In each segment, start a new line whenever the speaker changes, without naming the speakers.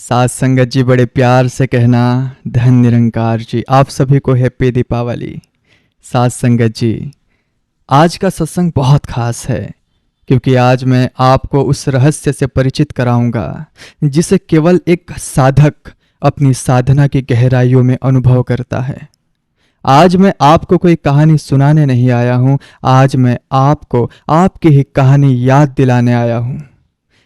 साथ संगत जी बड़े प्यार से कहना धन निरंकार जी। आप सभी को हैप्पी दीपावली। साथ संगत जी, आज का सत्संग बहुत खास है क्योंकि आज मैं आपको उस रहस्य से परिचित कराऊंगा जिसे केवल एक साधक अपनी साधना की गहराइयों में अनुभव करता है। आज मैं आपको कोई कहानी सुनाने नहीं आया हूं, आज मैं आपको आपकी ही कहानी याद दिलाने आया हूं।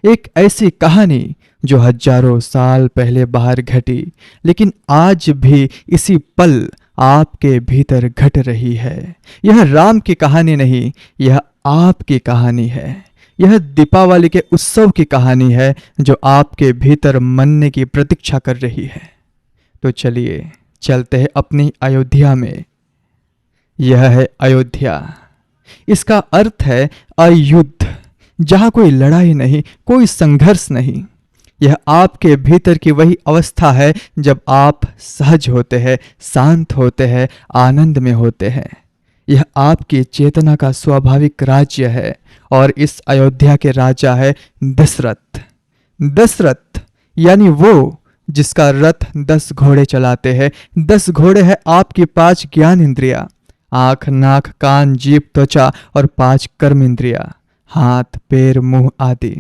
एक ऐसी कहानी जो हजारों साल पहले बाहर घटी, लेकिन आज भी इसी पल आपके भीतर घट रही है। यह राम की कहानी नहीं, यह आपकी कहानी है। यह दीपावली के उत्सव की कहानी है जो आपके भीतर मनने की प्रतीक्षा कर रही है। तो चलिए चलते हैं अपनी अयोध्या में। यह है अयोध्या। इसका अर्थ है अयुद्ध, जहां कोई लड़ाई नहीं, कोई संघर्ष नहीं। यह आपके भीतर की वही अवस्था है जब आप सहज होते हैं, शांत होते हैं, आनंद में होते हैं। यह आपकी चेतना का स्वाभाविक राज्य है और इस अयोध्या के राजा है दशरथ। दशरथ यानी वो जिसका रथ 10 घोड़े चलाते हैं। 10 घोड़े हैं आपकी 5 ज्ञान इंद्रिया, आंख, नाक, कान, जीभ, त्वचा और 5 कर्म इंद्रिया, हाथ, पैर, मुंह आदि।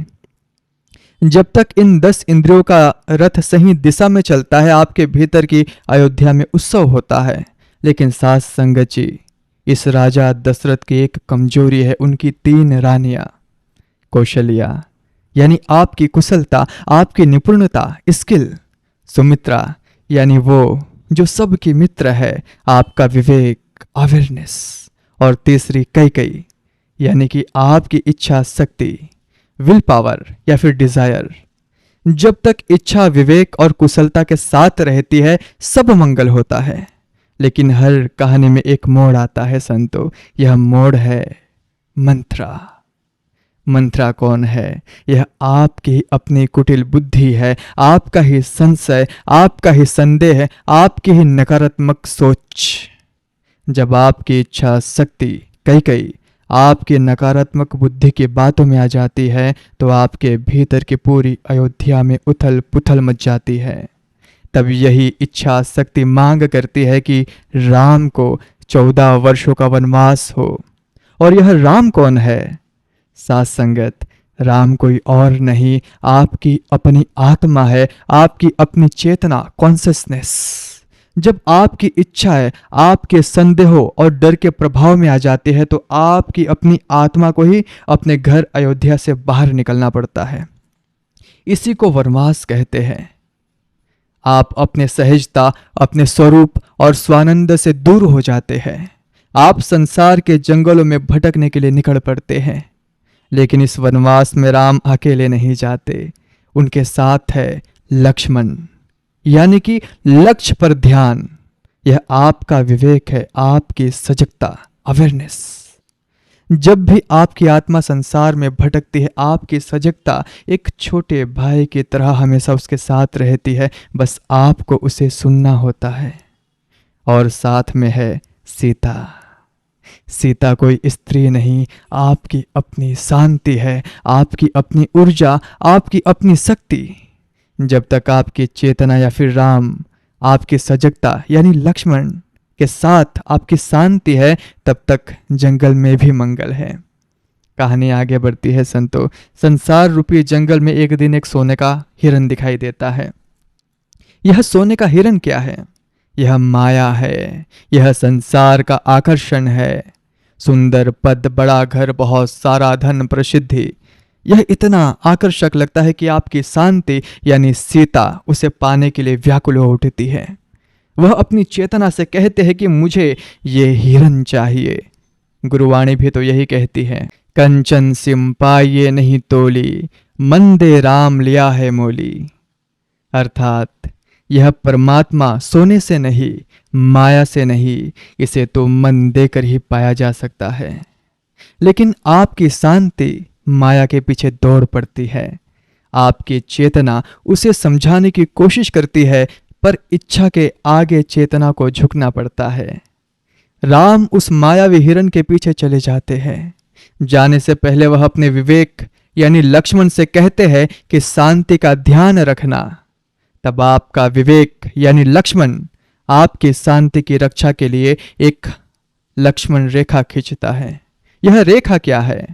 जब तक इन 10 इंद्रियों का रथ सही दिशा में चलता है, आपके भीतर की अयोध्या में उत्सव होता है। लेकिन साथ संगत जी, इस राजा दशरथ की एक कमजोरी है, उनकी 3 रानियां। कौशल्या यानी आपकी कुशलता, आपकी निपुणता, स्किल। सुमित्रा यानी वो जो सबकी मित्र है, आपका विवेक, अवेयरनेस। और तीसरी कैकेयी यानी कि आपकी इच्छा शक्ति, विल पावर या फिर डिजायर। जब तक इच्छा, विवेक और कुशलता के साथ रहती है, सब मंगल होता है। लेकिन हर कहानी में एक मोड़ आता है संतो, यह मोड़ है मंत्रा। मंत्रा कौन है? यह आपकी अपनी कुटिल बुद्धि है, आपका ही संशय, आपका ही संदेह है, आपकी ही नकारात्मक सोच। जब आपकी इच्छा शक्ति कैकेयी आपकी नकारात्मक बुद्धि की बातों में आ जाती है तो आपके भीतर की पूरी अयोध्या में उथल पुथल मच जाती है। तब यही इच्छा शक्ति मांग करती है कि राम को 14 वर्षों का वनवास हो। और यह राम कौन है? साथ संगत, राम कोई और नहीं, आपकी अपनी आत्मा है, आपकी अपनी चेतना, कॉन्शियसनेस। जब आपकी इच्छाएं आपके संदेहों और डर के प्रभाव में आ जाती है तो आपकी अपनी आत्मा को ही अपने घर अयोध्या से बाहर निकलना पड़ता है। इसी को वनवास कहते हैं। आप अपने सहजता, अपने स्वरूप और स्वानंद से दूर हो जाते हैं। आप संसार के जंगलों में भटकने के लिए निकल पड़ते हैं। लेकिन इस वनवास में राम अकेले नहीं जाते, उनके साथ है लक्ष्मण, यानी कि लक्ष्य पर ध्यान। यह आपका विवेक है, आपकी सजगता, अवेयरनेस। जब भी आपकी आत्मा संसार में भटकती है, आपकी सजगता एक छोटे भाई की तरह हमेशा उसके साथ रहती है। बस आपको उसे सुनना होता है। और साथ में है सीता। सीता कोई स्त्री नहीं, आपकी अपनी शांति है, आपकी अपनी ऊर्जा, आपकी अपनी शक्ति। जब तक आपकी चेतना या फिर राम, आपकी सजगता यानी लक्ष्मण के साथ आपकी शांति है, तब तक जंगल में भी मंगल है। कहानी आगे बढ़ती है संतो। संसार रूपी जंगल में एक दिन एक सोने का हिरन दिखाई देता है। यह सोने का हिरन क्या है? यह माया है, यह संसार का आकर्षण है। सुंदर पद, बड़ा घर, बहुत सारा धन, प्रसिद्धि, यह इतना आकर्षक लगता है कि आपकी शांति यानी सीता उसे पाने के लिए व्याकुल हो उठती है। वह अपनी चेतना से कहते हैं कि मुझे ये हिरन चाहिए। गुरुवाणी भी तो यही कहती है, कंचन सिम पाइये नहीं तोली, मंदे राम लिया है मोली। अर्थात यह परमात्मा सोने से नहीं, माया से नहीं, इसे तो मन देकर ही पाया जा सकता है। लेकिन आपकी शांति माया के पीछे दौड़ पड़ती है। आपकी चेतना उसे समझाने की कोशिश करती है, पर इच्छा के आगे चेतना को झुकना पड़ता है। राम उस मायावी हिरन के पीछे चले जाते हैं। जाने से पहले वह अपने विवेक यानी लक्ष्मण से कहते हैं कि शांति का ध्यान रखना। तब आपका विवेक यानी लक्ष्मण आपकी शांति की रक्षा के लिए एक लक्ष्मण रेखा खींचता है। यह रेखा क्या है?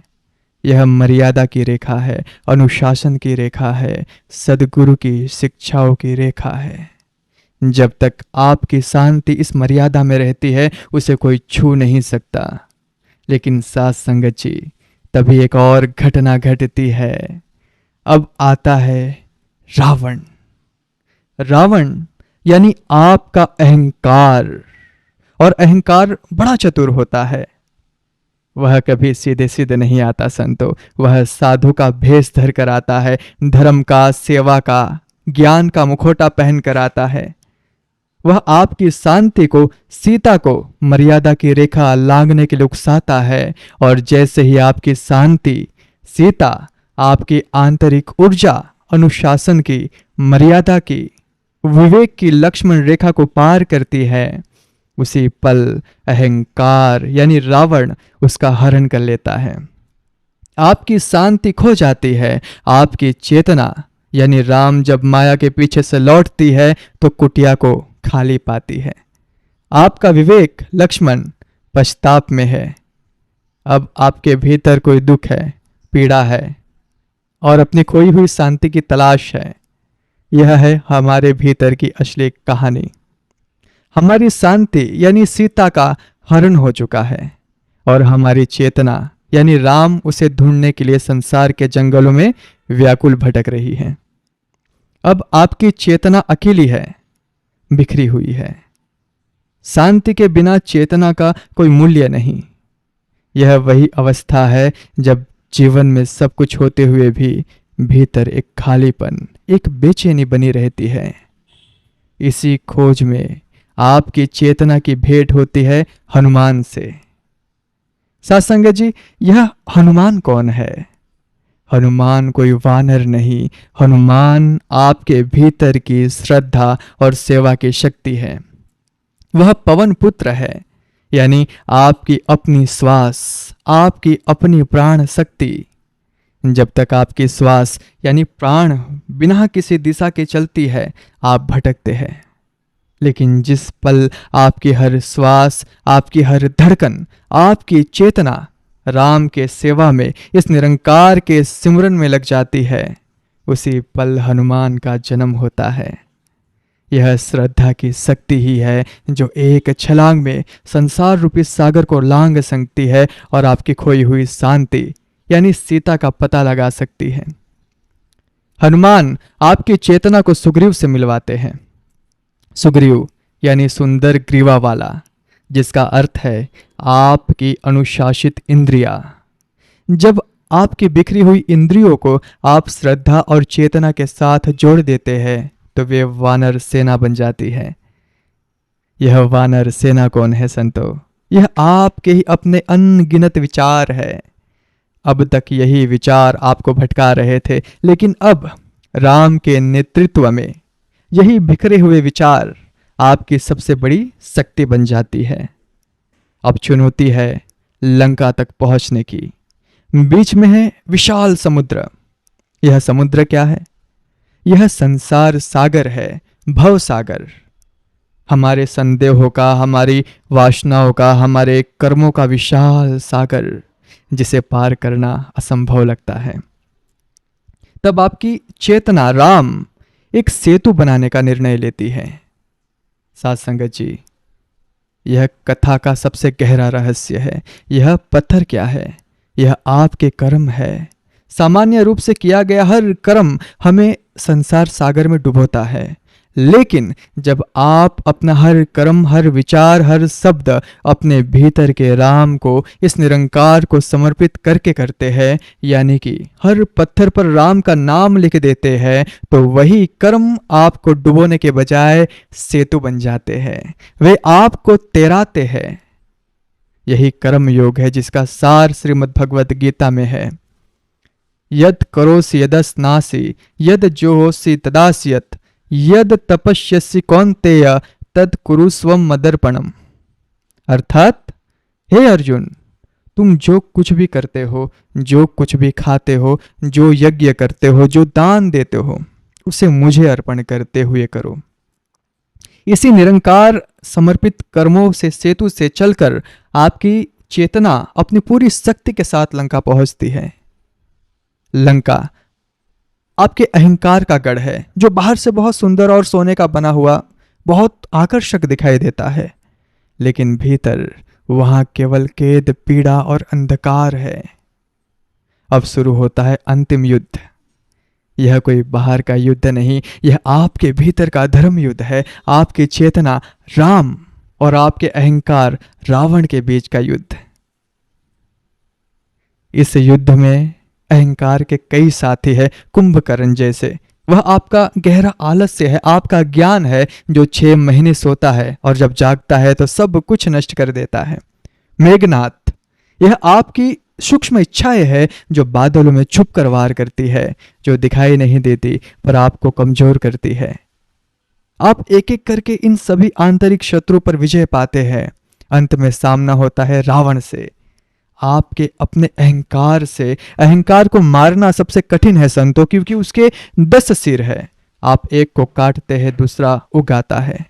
यह मर्यादा की रेखा है, अनुशासन की रेखा है, सद्गुरु की शिक्षाओं की रेखा है। जब तक आपकी शांति इस मर्यादा में रहती है उसे कोई छू नहीं सकता। लेकिन साथ संगत जी, तभी एक और घटना घटती है। अब आता है रावण। रावण यानी आपका अहंकार। और अहंकार बड़ा चतुर होता है। वह कभी सीधे सीधे नहीं आता संतो, वह साधु का भेष धर कर आता है, धर्म का, सेवा का, ज्ञान का मुखौटा पहन कर आता है। वह आपकी शांति को, सीता को मर्यादा की रेखा लांघने के लिए उकसाता है। और जैसे ही आपकी शांति, सीता, आपकी आंतरिक ऊर्जा, अनुशासन की, मर्यादा की, विवेक की लक्ष्मण रेखा को पार करती है, उसी पल अहंकार यानी रावण उसका हरण कर लेता है। आपकी शांति खो जाती है। आपकी चेतना यानी राम जब माया के पीछे से लौटती है तो कुटिया को खाली पाती है। आपका विवेक लक्ष्मण पश्चाताप में है। अब आपके भीतर कोई दुख है, पीड़ा है और अपनी खोई हुई शांति की तलाश है। यह है हमारे भीतर की असली कहानी। हमारी शांति यानी सीता का हरण हो चुका है और हमारी चेतना यानी राम उसे ढूंढने के लिए संसार के जंगलों में व्याकुल भटक रही है। अब आपकी चेतना अकेली है, बिखरी हुई है। शांति के बिना चेतना का कोई मूल्य नहीं। यह वही अवस्था है जब जीवन में सब कुछ होते हुए भी भीतर एक खालीपन, एक बेचैनी बनी रहती है। इसी खोज में आपकी चेतना की भेंट होती है हनुमान से। सत्संगत जी, यह हनुमान कौन है? हनुमान कोई वानर नहीं, हनुमान आपके भीतर की श्रद्धा और सेवा की शक्ति है। वह पवन पुत्र है, यानी आपकी अपनी श्वास, आपकी अपनी प्राण शक्ति। जब तक आपकी श्वास यानी प्राण बिना किसी दिशा के चलती है, आप भटकते हैं। लेकिन जिस पल आपकी हर श्वास, आपकी हर धड़कन, आपकी चेतना राम के सेवा में, इस निरंकार के सिमरन में लग जाती है, उसी पल हनुमान का जन्म होता है। यह श्रद्धा की शक्ति ही है जो एक छलांग में संसार रूपी सागर को लांघ सकती है और आपकी खोई हुई शांति यानी सीता का पता लगा सकती है। हनुमान आपकी चेतना को सुग्रीव से मिलवाते हैं। सुग्रीव यानी सुंदर ग्रीवा वाला, जिसका अर्थ है आपकी अनुशासित इंद्रिया। जब आपकी बिखरी हुई इंद्रियों को आप श्रद्धा और चेतना के साथ जोड़ देते हैं तो वे वानर सेना बन जाती है। यह वानर सेना कौन है संतो? यह आपके ही अपने अनगिनत विचार है। अब तक यही विचार आपको भटका रहे थे, लेकिन अब राम के नेतृत्व में यही बिखरे हुए विचार आपकी सबसे बड़ी शक्ति बन जाती है। अब चुनौती है लंका तक पहुंचने की। बीच में है विशाल समुद्र। यह समुद्र क्या है? यह संसार सागर है, भव सागर। हमारे संदेहों का, हमारी वासनाओं का, हमारे कर्मों का विशाल सागर, जिसे पार करना असंभव लगता है। तब आपकी चेतना राम एक सेतु बनाने का निर्णय लेती है। साथ संगत जी, यह कथा का सबसे गहरा रहस्य है। यह पत्थर क्या है? यह आपके कर्म है। सामान्य रूप से किया गया हर कर्म हमें संसार सागर में डुबोता है, लेकिन जब आप अपना हर कर्म, हर विचार, हर शब्द अपने भीतर के राम को, इस निरंकार को समर्पित करके करते हैं, यानी कि हर पत्थर पर राम का नाम लिख देते हैं, तो वही कर्म आपको डुबोने के बजाय सेतु बन जाते हैं। वे आपको तैराते हैं। यही कर्म योग है जिसका सार श्रीमद् भगवद गीता में है। यद करोसि यदस्नासि, यद जोहोसि तदास्यत्, यद तपस्यसि कौन्तेय तद कुरुस्वम मदर्पणम। अर्थात हे अर्जुन, तुम जो कुछ भी करते हो, जो कुछ भी खाते हो, जो यज्ञ करते हो, जो दान देते हो, उसे मुझे अर्पण करते हुए करो। इसी निरंकार समर्पित कर्मों से सेतु से चलकर आपकी चेतना अपनी पूरी शक्ति के साथ लंका पहुंचती है। लंका आपके अहंकार का गढ़ है, जो बाहर से बहुत सुंदर और सोने का बना हुआ बहुत आकर्षक दिखाई देता है, लेकिन भीतर वहां केवल कैद, पीड़ा और अंधकार है। अब शुरू होता है अंतिम युद्ध। यह कोई बाहर का युद्ध नहीं, यह आपके भीतर का धर्म युद्ध है। आपकी चेतना राम और आपके अहंकार रावण के बीच का युद्ध। इस युद्ध में अहंकार के कई साथी है, कुंभकर्ण जैसे। वह आपका गहरा आलस्य है, आपका ज्ञान है जो 6 महीने सोता है और जब जागता है तो सब कुछ नष्ट कर देता है। मेघनाथ, यह आपकी सूक्ष्म इच्छाएं है जो बादलों में छुप कर वार करती है, जो दिखाई नहीं देती पर आपको कमजोर करती है। आप एक एक करके इन सभी आंतरिक शत्रु पर विजय पाते हैं। अंत में सामना होता है रावण से, आपके अपने अहंकार से। अहंकार को मारना सबसे कठिन है संतो, क्योंकि उसके 10 सिर है। आप एक को काटते हैं, दूसरा उगाता है।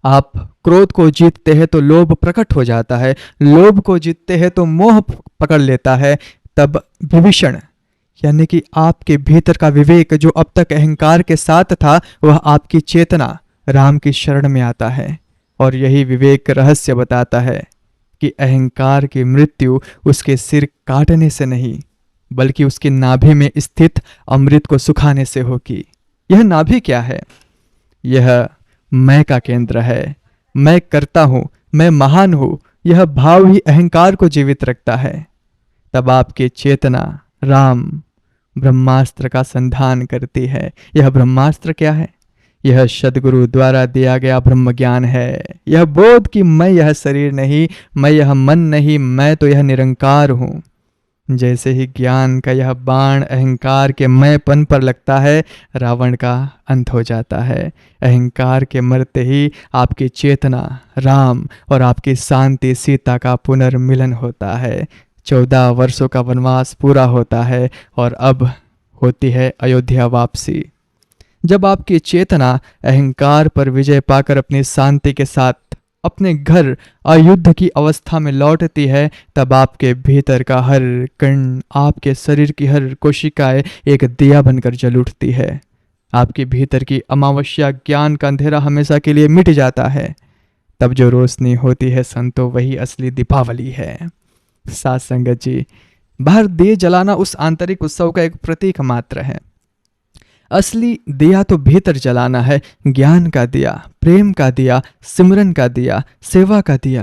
आप क्रोध को जीतते हैं तो लोभ प्रकट हो जाता है, लोभ को जीतते हैं तो मोह पकड़ लेता है। तब विभीषण यानी कि आपके भीतर का विवेक जो अब तक अहंकार के साथ था, वह आपकी चेतना राम की शरण में आता है। और यही विवेक रहस्य बताता है कि अहंकार की मृत्यु उसके सिर काटने से नहीं, बल्कि उसकी नाभि में स्थित अमृत को सुखाने से होगी। यह नाभि क्या है? यह मैं का केंद्र है। मैं करता हूं, मैं महान हूं, यह भाव ही अहंकार को जीवित रखता है। तब आपकी चेतना राम ब्रह्मास्त्र का संधान करती है। यह ब्रह्मास्त्र क्या है? यह सद्गुरु द्वारा दिया गया ब्रह्म ज्ञान है। यह बोध कि मैं यह शरीर नहीं, मैं यह मन नहीं, मैं तो यह निरंकार हूं। जैसे ही ज्ञान का यह बाण अहंकार के मैंपन पर लगता है, रावण का अंत हो जाता है। अहंकार के मरते ही आपकी चेतना राम और आपकी शांति सीता का पुनर्मिलन होता है। 14 वर्षों का वनवास पूरा होता है और अब होती है अयोध्या वापसी। जब आपकी चेतना अहंकार पर विजय पाकर अपनी शांति के साथ अपने घर अयुद्ध की अवस्था में लौटती है, तब आपके भीतर का हर कण, आपके शरीर की हर कोशिकाएं एक दिया बनकर जल उठती है। आपके भीतर की अमावस्या ज्ञान का अंधेरा हमेशा के लिए मिट जाता है। तब जो रोशनी होती है संतो, वही असली दीपावली है। साथ संगत जी, बाहर दिए जलाना उस आंतरिक उत्सव का एक प्रतीक मात्र है। असली दिया तो भीतर जलाना है। ज्ञान का दिया, प्रेम का दिया, सिमरन का दिया, सेवा का दिया।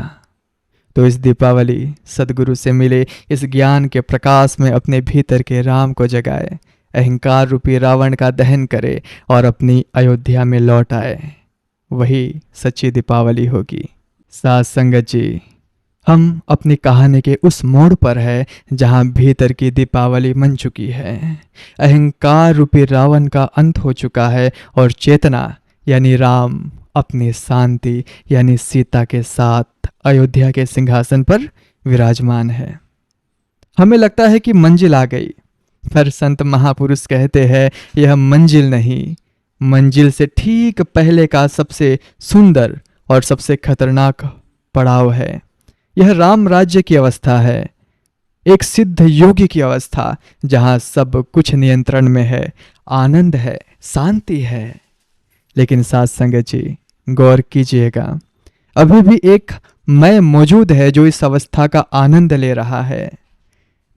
तो इस दीपावली सदगुरु से मिले इस ज्ञान के प्रकाश में अपने भीतर के राम को जगाए, अहंकार रूपी रावण का दहन करे और अपनी अयोध्या में लौट आए। वही सच्ची दीपावली होगी। साथ संगत जी, हम अपनी कहानी के उस मोड़ पर है जहां भीतर की दीपावली मन चुकी है। अहंकार रूपी रावण का अंत हो चुका है और चेतना यानी राम अपनी शांति यानी सीता के साथ अयोध्या के सिंहासन पर विराजमान है। हमें लगता है कि मंजिल आ गई, पर संत महापुरुष कहते हैं यह मंजिल नहीं, मंजिल से ठीक पहले का सबसे सुंदर और सबसे खतरनाक पड़ाव है। यह राम राज्य की अवस्था है, एक सिद्ध योगी की अवस्था, जहां सब कुछ नियंत्रण में है, आनंद है, शांति है। लेकिन साथ संगत जी, गौर कीजिएगा, अभी भी एक मैं मौजूद है जो इस अवस्था का आनंद ले रहा है।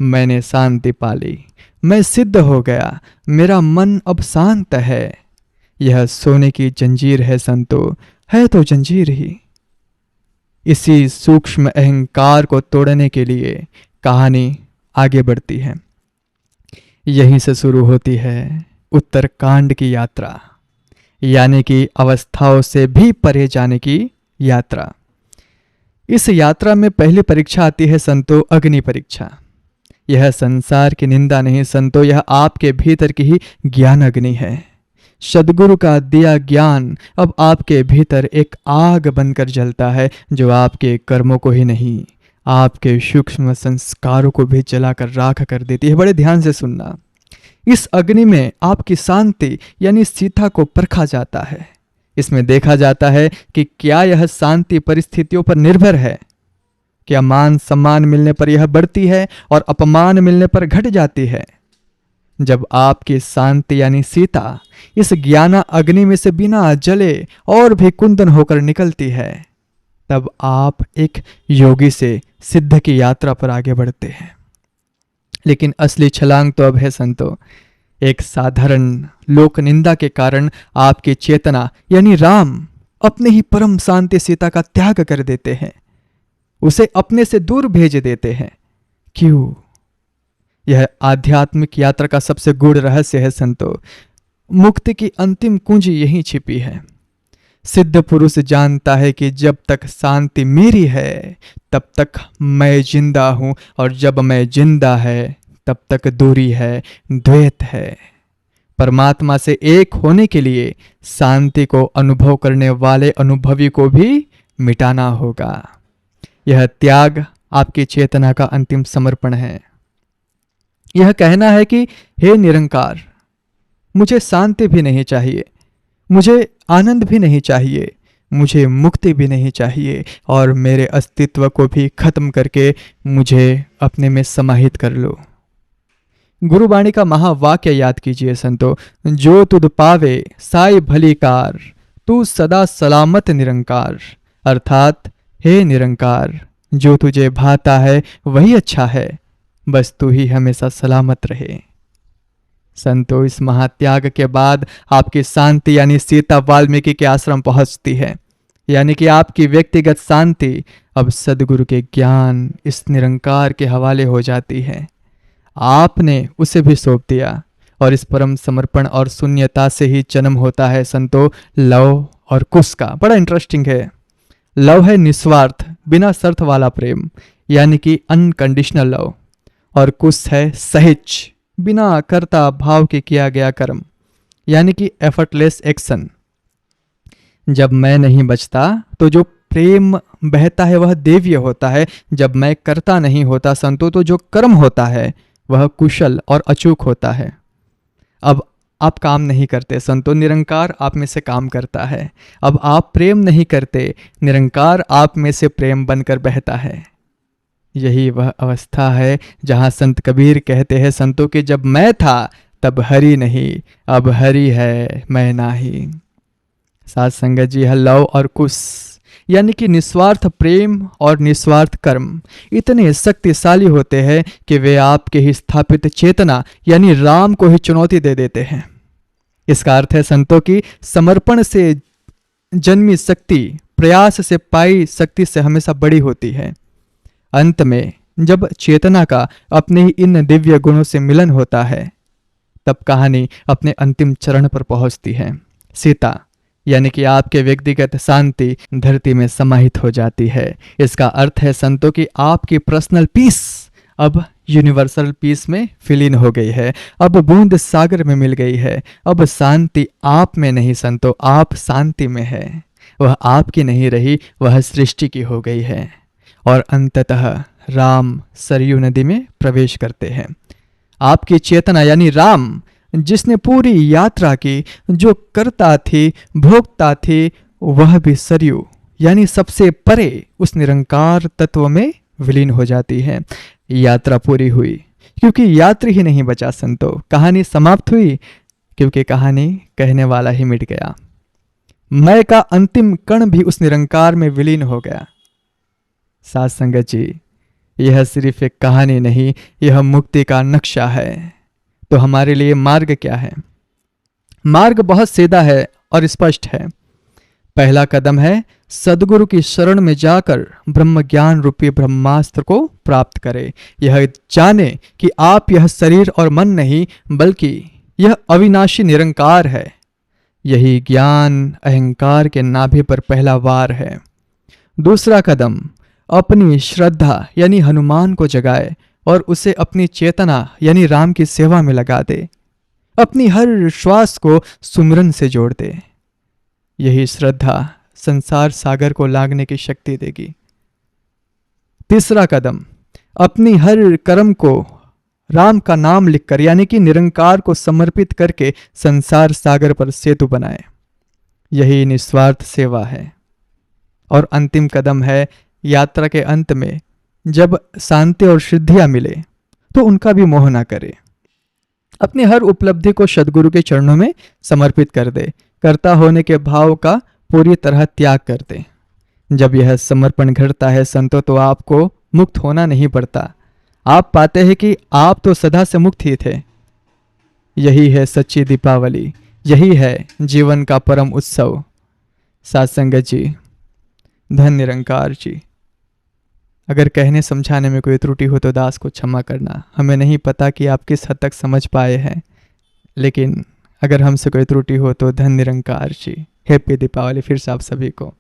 मैंने शांति पाली, मैं सिद्ध हो गया, मेरा मन अब शांत है। यह सोने की जंजीर है संतो, है तो जंजीर ही। इसी सूक्ष्म अहंकार को तोड़ने के लिए कहानी आगे बढ़ती है। यहीं से शुरू होती है उत्तरकांड की यात्रा, यानी कि अवस्थाओं से भी परे जाने की यात्रा। इस यात्रा में पहली परीक्षा आती है संतो, अग्नि परीक्षा। यह संसार की निंदा नहीं संतो, यह आपके भीतर की ही ज्ञान अग्नि है। सद्गुरु का दिया ज्ञान अब आपके भीतर एक आग बनकर जलता है, जो आपके कर्मों को ही नहीं, आपके सूक्ष्म संस्कारों को भी जलाकर राख कर देती है। बड़े ध्यान से सुनना, इस अग्नि में आपकी शांति यानी सीता को परखा जाता है। इसमें देखा जाता है कि क्या यह शांति परिस्थितियों पर निर्भर है, क्या मान सम्मान मिलने पर यह बढ़ती है और अपमान मिलने पर घट जाती है। जब आपकी शांति यानी सीता इस ज्ञाना अग्नि में से बिना जले और भी कुंदन होकर निकलती है, तब आप एक योगी से सिद्ध की यात्रा पर आगे बढ़ते हैं। लेकिन असली छलांग तो अब है संतो। एक साधारण लोक निंदा के कारण आपकी चेतना यानी राम अपने ही परम शांति सीता का त्याग कर देते हैं, उसे अपने से दूर भेज देते हैं। क्यों? यह आध्यात्मिक यात्रा का सबसे गूढ़ रहस्य है संतो। मुक्ति की अंतिम कुंजी यहीं छिपी है। सिद्ध पुरुष जानता है कि जब तक शांति मेरी है तब तक मैं जिंदा हूं, और जब मैं जिंदा है तब तक दूरी है, द्वैत है। परमात्मा से एक होने के लिए शांति को अनुभव करने वाले अनुभवी को भी मिटाना होगा। यह त्याग आपकी चेतना का अंतिम समर्पण है। यह कहना है कि हे निरंकार, मुझे शांति भी नहीं चाहिए, मुझे आनंद भी नहीं चाहिए, मुझे मुक्ति भी नहीं चाहिए, और मेरे अस्तित्व को भी खत्म करके मुझे अपने में समाहित कर लो। गुरुवाणी का महावाक्य याद कीजिए संतो। जो तुद पावे साई भलीकार, तू सदा सलामत निरंकार। अर्थात हे निरंकार, जो तुझे भाता है वही अच्छा है, बस तू ही हमेशा सलामत रहे। संतो, इस महात्याग के बाद आपकी शांति यानी सीता वाल्मीकि के आश्रम पहुंचती है, यानी कि आपकी व्यक्तिगत शांति अब सदगुरु के ज्ञान इस निरंकार के हवाले हो जाती है। आपने उसे भी सौंप दिया, और इस परम समर्पण और शून्यता से ही जन्म होता है संतो लव और कुश का। बड़ा इंटरेस्टिंग है। लव है निस्वार्थ बिना शर्त वाला प्रेम, यानी कि अनकंडीशनल लव, और कुश है सहिच बिना कर्ता भाव के किया गया कर्म, यानी कि एफर्टलेस एक्शन। जब मैं नहीं बचता तो जो प्रेम बहता है वह देव्य होता है। जब मैं करता नहीं होता संतो तो जो कर्म होता है वह कुशल और अचूक होता है। अब आप काम नहीं करते संतो, निरंकार आप में से काम करता है। अब आप प्रेम नहीं करते, निरंकार आप में से प्रेम बनकर बहता है। यही वह अवस्था है जहां संत कबीर कहते हैं संतों कि जब मैं था तब हरि नहीं, अब हरि है मैं नाही। साथ संगत जी, यह लव और कुश यानी कि निस्वार्थ प्रेम और निस्वार्थ कर्म इतने शक्तिशाली होते हैं कि वे आपके ही स्थापित चेतना यानी राम को ही चुनौती दे देते हैं। इसका अर्थ है संतों की समर्पण से जन्मी शक्ति प्रयास से पाई शक्ति से हमेशा बड़ी होती है। अंत में जब चेतना का अपने ही इन दिव्य गुणों से मिलन होता है, तब कहानी अपने अंतिम चरण पर पहुंचती है। सीता यानी कि आपके व्यक्तिगत शांति धरती में समाहित हो जाती है। इसका अर्थ है संतों की आपकी पर्सनल पीस अब यूनिवर्सल पीस में विलीन हो गई है, अब बूंद सागर में मिल गई है। अब शांति आप में नहीं संतों, आप शांति में है। वह आपकी नहीं रही, वह सृष्टि की हो गई है। और अंततः राम सरयू नदी में प्रवेश करते हैं। आपकी चेतना यानी राम जिसने पूरी यात्रा की, जो करता थी भोगता थी, वह भी सरयू यानी सबसे परे उस निरंकार तत्व में विलीन हो जाती है। यात्रा पूरी हुई क्योंकि यात्री ही नहीं बचा संतो, कहानी समाप्त हुई क्योंकि कहानी कहने वाला ही मिट गया। मैं का अंतिम कण भी उस निरंकार में विलीन हो गया। साथ संगत जी, यह सिर्फ एक कहानी नहीं, यह मुक्ति का नक्शा है। तो हमारे लिए मार्ग क्या है? मार्ग बहुत सीधा है और स्पष्ट है। पहला कदम है सदगुरु की शरण में जाकर ब्रह्म ज्ञान रूपी ब्रह्मास्त्र को प्राप्त करें। यह जाने कि आप यह शरीर और मन नहीं बल्कि यह अविनाशी निरंकार है। यही ज्ञान अहंकार के नाभि पर पहला वार है। दूसरा कदम अपनी श्रद्धा यानी हनुमान को जगाए और उसे अपनी चेतना यानी राम की सेवा में लगा दे। अपनी हर श्वास को सुमिरन से जोड़ दे। यही श्रद्धा संसार सागर को लांघने की शक्ति देगी। तीसरा कदम अपनी हर कर्म को राम का नाम लिखकर, यानी कि निरंकार को समर्पित करके संसार सागर पर सेतु बनाए। यही निस्वार्थ सेवा है। और अंतिम कदम है, यात्रा के अंत में जब शांति और सिद्धियां मिले तो उनका भी मोह ना करे। अपनी हर उपलब्धि को सद्गुरु के चरणों में समर्पित कर दे। कर्ता होने के भाव का पूरी तरह त्याग कर दे। जब यह समर्पण घटता है संतो, तो आपको मुक्त होना नहीं पड़ता। आप पाते हैं कि आप तो सदा से मुक्त ही थे। यही है सच्ची दीपावली, यही है जीवन का परम उत्सव। साथ संगत जी, धन निरंकार जी। अगर कहने समझाने में कोई त्रुटि हो तो दास को क्षमा करना। हमें नहीं पता कि आप किस हद तक समझ पाए हैं, लेकिन अगर हमसे कोई त्रुटि हो तो धन निरंकार जी। हैप्पी दीपावली फिर से आप सभी को।